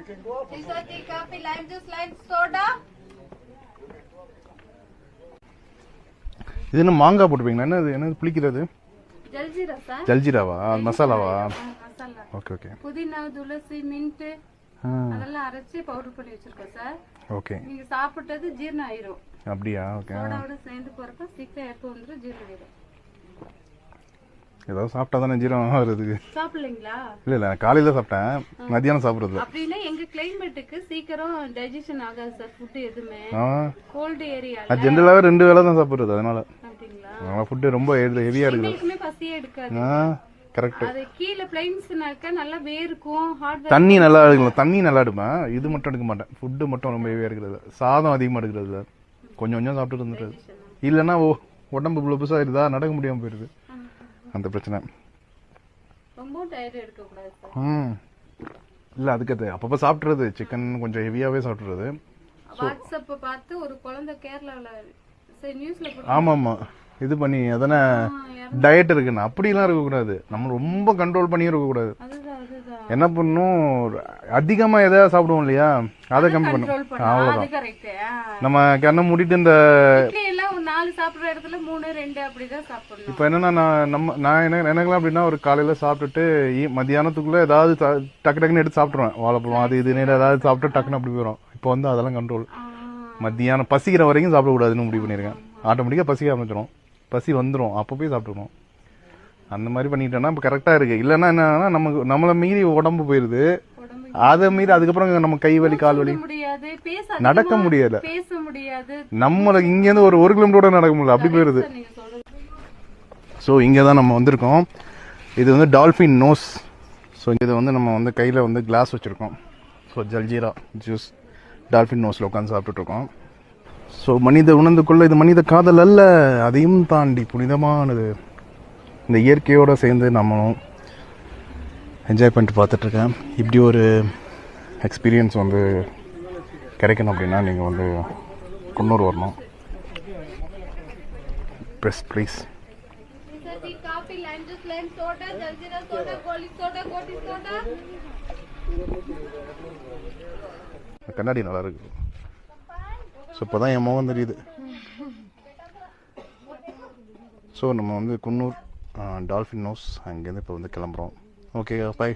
tea, coffee, lime juice, lime soda. இது என்ன மாங்காய் போட்டுப்பீங்களா? என்ன புளிக்கிறது? ஜல்ஜீரா சார். ஜல்ஜீராவா? மசாலாவா? மசாலா. Okay okay. புதினா, துளசி, மின்ட் அதெல்லாம் அரைச்சு பவுடர் பண்ணி வச்சிருக்கோம் சார். ஓகே. நீங்க சாப்பிட்டது ஜீரணம் ஆயிரும். அப்படியா? ஓகே. சோடாவோட சேர்ந்து போறப்ப சீக்கிரம் ஏப்ப வந்துரும், ஜீரணம் ஆயிரும். ஏதாவது சாப்பிட்டா தானே ஜீரணம் ஆகுறதுக்கு. சாப்பிடலீங்களா? இல்ல காலையில சாப்பிட்டேன், மதியானம் சாப்பிடுறது. அப்படின்னா எங்க கிளைமேட்டுக்கு சீக்கிரம் டைஜஷன் ஆகாது சார் ஃபுட் எதுவுமே. Cold area. அது ஜெனரலாவே 2 வேளை தான் சாப்பிடுறது, அதனால. அப்படிங்களா? ஃபுட் ரொம்ப ஹெவியா இருக்குது. எங்களுக்குமே பசியே எடுக்காது. கரெக்ட். அது கீழ பிளைன்ஸ்னாக்க நல்லா வேர்க்கும், ஹாட் தண்ணி நல்லா எடுக்கலாம். தண்ணி நல்லா எடுப்பேன், இது மட்டும் எடுக்க மாட்டேன். ஃபுட்டு மட்டும் ரொம்ப ஹெவியா எடுக்கிறது. சாதம் அதிகமா எடுக்கிறது, கொஞ்சம் கொஞ்சம் சாப்பிட்டு இருந்துட்டு. இல்லைன்னா உடம்பு இவ்வளவு புதுசாயிருதா, நடக்க முடியாம போயிருது. அந்த பிரச்சனை. ரொம்ப டயர்ட் எடுக்க கூடாது. இல்ல அதுக்கு அப்பப்ப சாப்பிடுறது, சிக்கன் கொஞ்சம் ஹெவியாவே சாப்பிடுறது. வாட்ஸ்அப் பார்த்து ஒரு குழந்தை கேரளால நியூஸ்ல ஆமா ஆமா இது பண்ணி அதானே டயட் இருக்குன்னு. அப்படிலாம் இருக்கக்கூடாது, நம்ம ரொம்ப கண்ட்ரோல் பண்ணி இருக்கக்கூடாது. என்ன பண்ணும், அதிகமா எதாவது சாப்பிடுவோம் இல்லையா, அதை கம்மி பண்ணும். அவ்வளவுதான். நம்ம கண்ணை மூடிட்டு இந்த சாப்பிடுற இடத்துல 3 2 அப்படிதான் சாப்பிடணும். இப்ப என்னன்னா நான் எனக்குலாம் அப்படின்னா ஒரு காலையில சாப்பிட்டுட்டு மத்தியானத்துக்குள்ள ஏதாவது டக்கு டக்குன்னு எடுத்து சாப்பிட்டுருவேன். வாழைப்பழம் அது இது ஏதாவது சாப்பிட்டு டக்குன்னு அப்படி போயிடும். இப்போ வந்து அதெல்லாம் கண்ட்ரோல். மத்தியானம் பசிக்கிற வரைக்கும் சாப்பிடக்கூடாதுன்னு முடிவு பண்ணிருக்கேன். ஆட்டோமேட்டிக்கா பசிக்க ஆரம்பிச்சிடும், பசி வந்துடும், அப்போ போய் சாப்பிட்டுக்கணும். அந்த மாதிரி பண்ணிட்டோம்னா இப்போ கரெக்டா இருக்கு. இல்லைன்னா என்னன்னா நம்மளை மீறி உடம்பு போயிருது. அதை மீறி அதுக்கப்புறம் நம்ம கை வலி கால் வலி, நடக்க முடியல. நம்மளுக்கு இங்க இருந்து ஒரு கிலோமீட்டர் நடக்க முடியல, அப்படி போயிருது. ஸோ இங்கே தான் நம்ம வந்திருக்கோம். இது வந்து டால்ஃபின் நோஸ். ஸோ இது வந்து நம்ம வந்து கையில் வந்து கிளாஸ் வச்சுருக்கோம். ஸோ ஜல்ஜீரா ஜூஸ் டால்ஃபின் நோஸில் உட்காந்து சாப்பிட்டுட்ருக்கோம். ஸோ மனித உணர்ந்துக்குள்ள இது மனித காதல் அல்ல, அதையும் தாண்டி புனிதமானது. இந்த இயற்கையோடு சேர்ந்து நம்மளும் என்ஜாய் பண்ணிட்டு பார்த்துட்ருக்கேன். இப்படி ஒரு எக்ஸ்பீரியன்ஸ் வந்து கிடைக்கணும் அப்படின்னா நீங்கள் வந்து குன்னூர் வரணும். Press please. கண்ணாடி நல்லா இருக்கு. ஸோ இப்போ தான் என் முகம் தெரியுது. ஸோ நம்ம வந்து குன்னூர் டால்ஃபின் நோஸ் அங்கேருந்து இப்போ வந்து கிளம்புறோம். Okay bye.